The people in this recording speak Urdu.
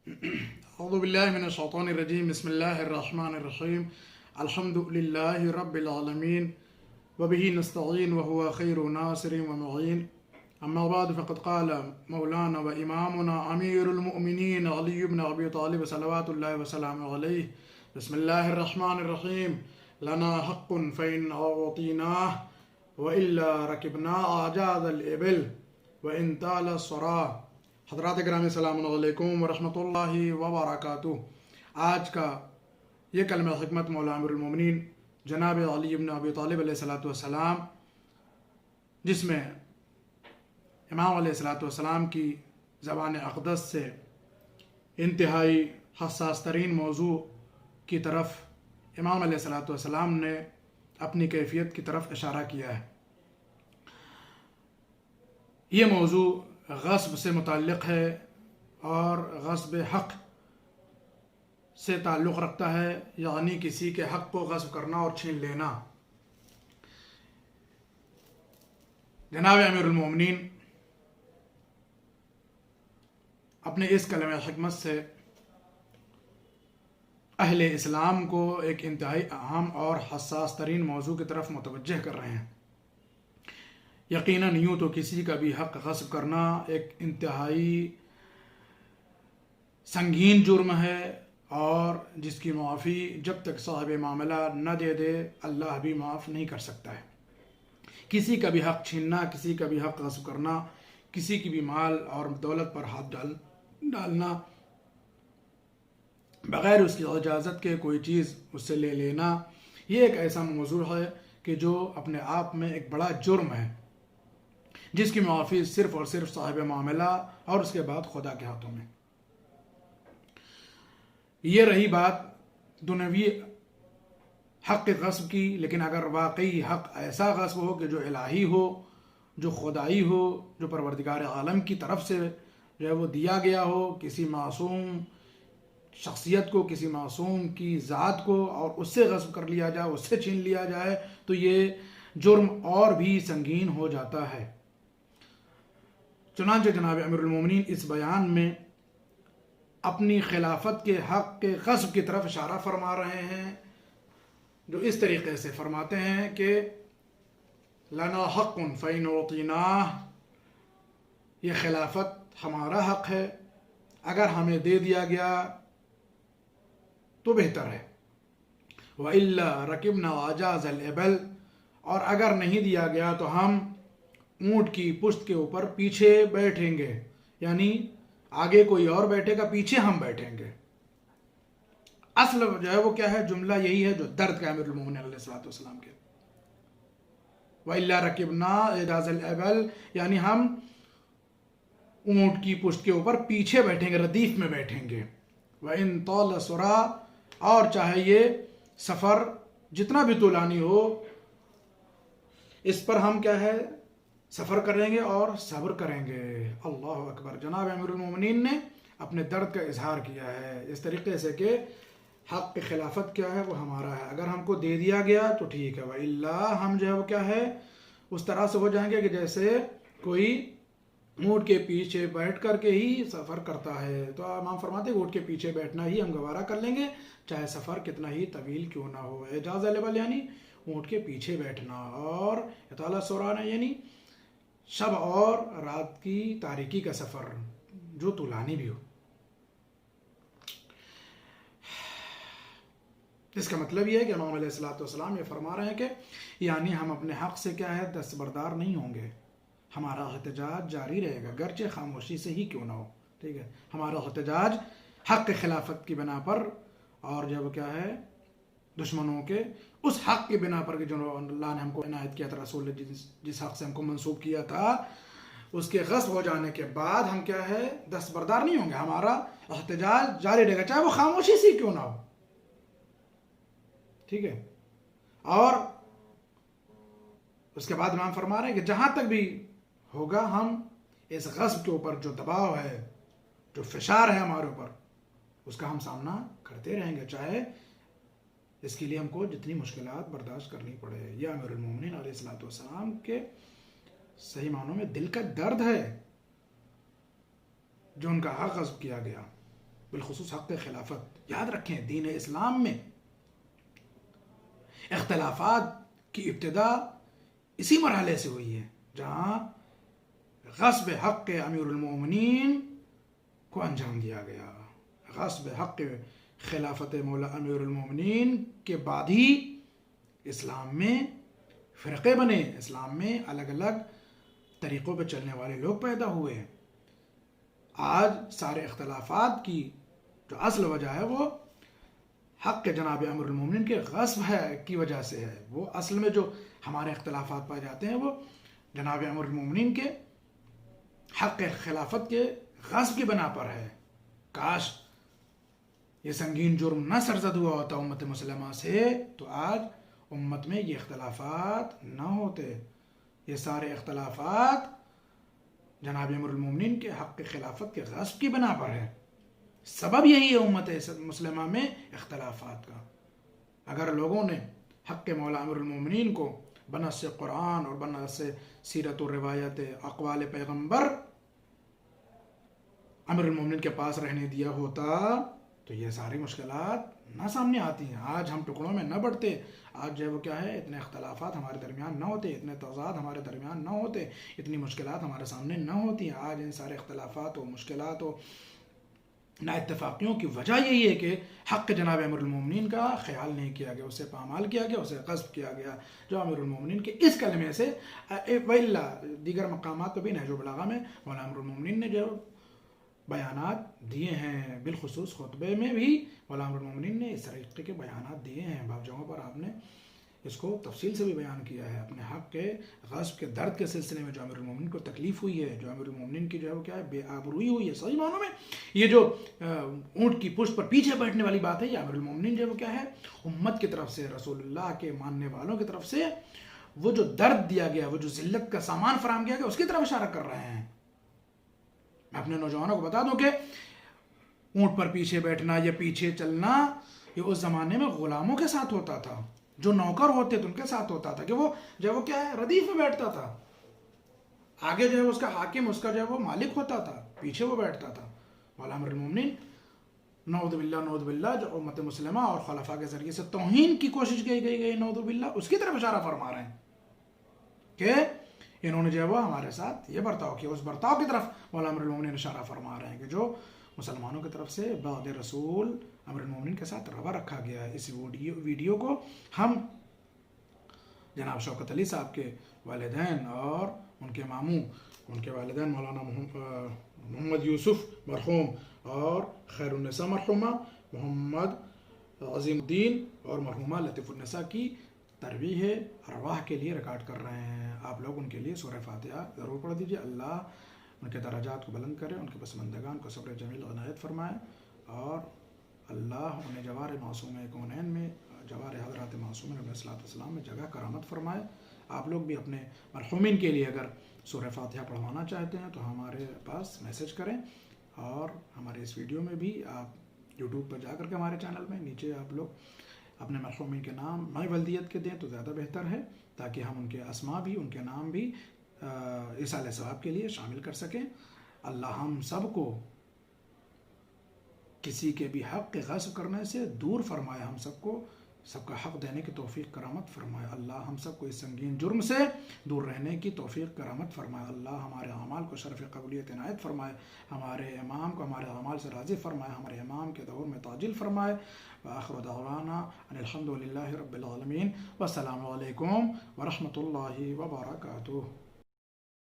أعوذ بالله من الشيطان الرجيم بسم الله الرحمن الرحيم الحمد لله رب العالمين وبه نستعين وهو خير ناصر ومعين أما بعد فقد قال مولانا وإمامنا أمير المؤمنين علي بن أبي طالب صلوات الله وسلامه عليه بسم الله الرحمن الرحيم لنا حق فإن أعطيناه وإلا ركبنا أعجاز الإبل وإن طال الصراع. حضرات گرامی السلام علیکم ورحمۃ اللہ وبرکاتہ. آج کا یہ کلمہ حکمت مولا امیر المومنین جناب علی بن ابی طالب علیہ السلام جس میں امام علیہ السلام کی زبان اقدس سے انتہائی حساس ترین موضوع کی طرف امام علیہ السلام نے اپنی کیفیت کی طرف اشارہ کیا ہے. یہ موضوع غصب سے متعلق ہے اور غصب حق سے تعلق رکھتا ہے، یعنی کسی کے حق کو غصب کرنا اور چھین لینا. جناب امیر المومنین اپنے اس کلمہ حکمت سے اہل اسلام کو ایک انتہائی اہم اور حساس ترین موضوع کی طرف متوجہ کر رہے ہیں. یقیناً یوں تو کسی کا بھی حق غصب کرنا ایک انتہائی سنگین جرم ہے اور جس کی معافی جب تک صاحب معاملہ نہ دے دے اللہ بھی معاف نہیں کر سکتا ہے. کسی کا بھی حق چھیننا، کسی کا بھی حق غصب کرنا، کسی کی بھی مال اور دولت پر ہاتھ ڈالنا، بغیر اس کی اجازت کے کوئی چیز اس سے لے لینا، یہ ایک ایسا موضوع ہے کہ جو اپنے آپ میں ایک بڑا جرم ہے، جس کی معافی صرف اور صرف صاحب معاملہ اور اس کے بعد خدا کے ہاتھوں میں. یہ رہی بات دنیوی حق غصب کی، لیکن اگر واقعی حق ایسا غصب ہو کہ جو الہی ہو، جو خدائی ہو، جو پروردگار عالم کی طرف سے جو ہے وہ دیا گیا ہو کسی معصوم شخصیت کو، کسی معصوم کی ذات کو، اور اس سے غصب کر لیا جائے، اس سے چھین لیا جائے، تو یہ جرم اور بھی سنگین ہو جاتا ہے. چنانچہ جناب امیر المومنین اس بیان میں اپنی خلافت کے حق کے غصب کی طرف اشارہ فرما رہے ہیں، جو اس طریقے سے فرماتے ہیں کہ لنا حق فإن أعطيناه، یہ خلافت ہمارا حق ہے، اگر ہمیں دے دیا گیا تو بہتر ہے. وإلا ركبنا أعجاز الإبل، اور اگر نہیں دیا گیا تو ہم اونٹ کی پشت کے اوپر پیچھے بیٹھیں گے، یعنی آگے کوئی اور بیٹھے گا، پیچھے ہم بیٹھیں گے. اصل جو ہے وہ کیا ہے؟ جملہ یہی ہے جو درد کا امیر المومنین علیہ السلام کے. وَإِلَّا رَكِبْنَا أَعْجَازَ الْإِبِلِ، یعنی ہم اونٹ کی پشت کے اوپر پیچھے بیٹھیں گے، ردیف میں بیٹھیں گے. وَإِن طَالَ السَّرَا، اور چاہے یہ سفر جتنا بھی طولانی ہو، اس پر ہم کیا ہے؟ سفر کریں گے اور صبر کریں گے. اللہ اکبر. جناب امیر المومنین نے اپنے درد کا اظہار کیا ہے اس طریقے سے کہ حق کی خلافت کیا ہے؟ وہ ہمارا ہے. اگر ہم کو دے دیا گیا تو ٹھیک ہے، وَإِلَّا ہم جو ہے وہ کیا ہے؟ اس طرح سے ہو جائیں گے کہ جیسے کوئی اونٹ کے پیچھے بیٹھ کر کے ہی سفر کرتا ہے. تو امام فرماتے ہیں اونٹ کے پیچھے بیٹھنا ہی ہم گوارا کر لیں گے، چاہے سفر کتنا ہی طویل کیوں نہ ہو. اعجاز الابل یعنی اونٹ کے پیچھے بیٹھنا، اور اطالہ سورانا یعنی شب اور رات کی تاریکی کا سفر جو طولانی بھی ہو. اس کا مطلب یہ ہے کہ امام علیہ السلام یہ فرما رہے ہیں کہ یعنی ہم اپنے حق سے کیا ہے؟ دستبردار نہیں ہوں گے. ہمارا احتجاج جاری رہے گا، گرچہ خاموشی سے ہی کیوں نہ ہو. ٹھیک ہے، ہمارا احتجاج حق خلافت کی بنا پر، اور جب کیا ہے دشمنوں کے اس حق کی بنا پر کہ جو اللہ نے ہم کو عنایت کیا تھا، رسول نے جس حق سے ہم کو منسوب کیا تھا، اس کے غصب ہو جانے کے بعد ہم کیا ہے؟ دستبردار نہیں ہوں گے. ہمارا احتجاج جاری رہے گا، چاہے وہ خاموشی سے کیوں نہ ہو. ٹھیک ہے. اور اس کے بعد امام فرما رہے ہیں کہ جہاں تک بھی ہوگا ہم اس غصب کے اوپر جو دباؤ ہے، جو فشار ہے ہمارے اوپر، اس کا ہم سامنا کرتے رہیں گے، چاہے اس کے لیے ہم کو جتنی مشکلات برداشت کرنی پڑے. یہ امیر المومنین علیہ السلام کے صحیح معنوں میں دل کا درد ہے جو ان کا حق غصب کیا گیا. بالخصوص حق خلافت. یاد رکھیں دین اسلام میں اختلافات کی ابتدا اسی مرحلے سے ہوئی ہے جہاں غصب حق امیر المومنین کو انجام دیا گیا. غصب حق خلافت مولا امیر المومنین کے بعد ہی اسلام میں فرقے بنے، اسلام میں الگ الگ طریقوں پہ چلنے والے لوگ پیدا ہوئے. آج سارے اختلافات کی جو اصل وجہ ہے وہ حق جناب امیر المومنین کے غصب ہے کی وجہ سے ہے. وہ اصل میں جو ہمارے اختلافات پائے جاتے ہیں وہ جناب امیر المومنین کے حق خلافت کے غصب کی بنا پر ہے. کاش یہ سنگین جرم نہ سرزد ہوا ہوتا امت مسلمہ سے تو آج امت میں یہ اختلافات نہ ہوتے. یہ سارے اختلافات جناب امیر المومنین کے حق خلافت کے غصب کی بنا پر ہے. سبب یہی ہے امت مسلمہ میں اختلافات کا. اگر لوگوں نے حق مولا امیر المومنین کو بنص قرآن اور بنص سیرت و روایت اقوال پیغمبر امیر المومنین کے پاس رہنے دیا ہوتا تو یہ ساری مشکلات نہ سامنے آتی ہیں. آج ہم ٹکڑوں میں نہ بڑھتے. آج جو ہے وہ کیا ہے، اتنے اختلافات ہمارے درمیان نہ ہوتے، اتنے تضاد ہمارے درمیان نہ ہوتے، اتنی مشکلات ہمارے سامنے نہ ہوتی. آج ان سارے اختلافات و مشکلات و نا اتفاقیوں کی وجہ یہی ہے کہ حق جناب امیر المومنین کا خیال نہیں کیا گیا، اسے پامال کیا گیا، اسے غصب کیا گیا. جو امیر المومنین کے اس کلمے سے وَإِلَّا دیگر مقامات پہ بھی نہج البلاغہ میں مولانا امیر المومنین نے جو بیانات دیے ہیں، بالخصوص خطبے میں بھی مولانا امیر المومنین نے اس طریقے کے بیانات دیے ہیں. بعض جگہوں پر آپ نے اس کو تفصیل سے بھی بیان کیا ہے. اپنے حق کے غصب کے درد کے سلسلے میں جو امیر المومنین کو تکلیف ہوئی ہے، جو امیر المومنین کی جو ہے وہ کیا ہے بے آبروئی ہوئی ہے. صحیح معنوں میں یہ جو اونٹ کی پشت پر پیچھے بیٹھنے والی بات ہے، یہ امیر المومنین جو ہے وہ کیا ہے امت کی طرف سے، رسول اللہ کے ماننے والوں کی طرف سے وہ جو درد دیا گیا، وہ جو ذلت کا سامان فراہم کیا گیا، اس کی طرف اشارہ کر رہے ہیں. میں اپنے نوجوانوں کو بتا دوں کہ اونٹ پر پیچھے بیٹھنا یا پیچھے چلنا یہ اس زمانے میں غلاموں کے ساتھ ہوتا تھا. جو نوکر ہوتے تھے ان کے ساتھ ہوتا تھا کہ وہ جو وہ کیا ہے ردیف میں بیٹھتا تھا. آگے جو ہے اس کا حاکم، اس کا جو ہے وہ مالک ہوتا تھا، پیچھے وہ بیٹھتا تھا. مولانا امیر المومنین نعوذ باللہ جو امت مسلمہ اور خلفاء کے ذریعے سے توہین کی کوشش کی گئی نعوذ باللہ، اس کی طرف اشارہ فرما رہے ہیں کہ انہوں نے جو ہے وہ ہمارے ساتھ یہ برتاؤ کیا. اس برتاؤ کی طرف مولانا امیر المومنین اشارہ فرما رہے ہیں کہ جو مسلمانوں کی طرف سے بعد رسول امیر المومنین کے ساتھ رویہ رکھا گیا ہے. اس ویڈیو کو ہم جناب شوکت علی صاحب کے والدین اور ان کے ماموں، ان کے والدین مولانا محمد یوسف مرحوم اور خیر النساء مرحومہ محمد عظیم الدین اور مرحومہ لطیف النساء کی ترویح ارواح کے لیے ریکارڈ کر رہے ہیں. آپ لوگ ان کے لیے سورہ فاتحہ ضرور پڑھ دیجیے. اللہ ان کے درجات کو بلند کرے، ان کے پسماندگان کو صبر جمیل عنایت فرمائے، اور اللہ انہیں جوار معصوم کونین میں، جوار حضرات معصومین علیہ الصلوۃ والسلام میں جگہ کرامت فرمائے. آپ لوگ بھی اپنے مرحومین کے لیے اگر سورہ فاتحہ پڑھوانا چاہتے ہیں تو ہمارے پاس میسج کریں، اور ہمارے اس ویڈیو میں بھی آپ یوٹیوب پر جا کر کے ہمارے چینل میں نیچے آپ لوگ اپنے مرحومین کے نام مائے ولدیت کے دیں تو زیادہ بہتر ہے، تاکہ ہم ان کے اسماء بھی، ان کے نام بھی ایصال ثواب کے لیے شامل کر سکیں. اللہ ہم سب کو کسی کے بھی حق کے غصب کرنے سے دور فرمائے، ہم سب کو سب کا حق دینے کی توفیق کرامت فرمائے. اللہ ہم سب کو اس سنگین جرم سے دور رہنے کی توفیق کرامت فرمائے. اللہ ہمارے اعمال کو شرف قبولیت عنایت فرمائے، ہمارے امام کو ہمارے اعمال سے راضی فرمائے، ہمارے امام کے دور میں تعجیل فرمائے. وآخر دعوانا ان الحمد للہ رب العالمین، والسلام علیکم ورحمۃ اللہ وبرکاتہ.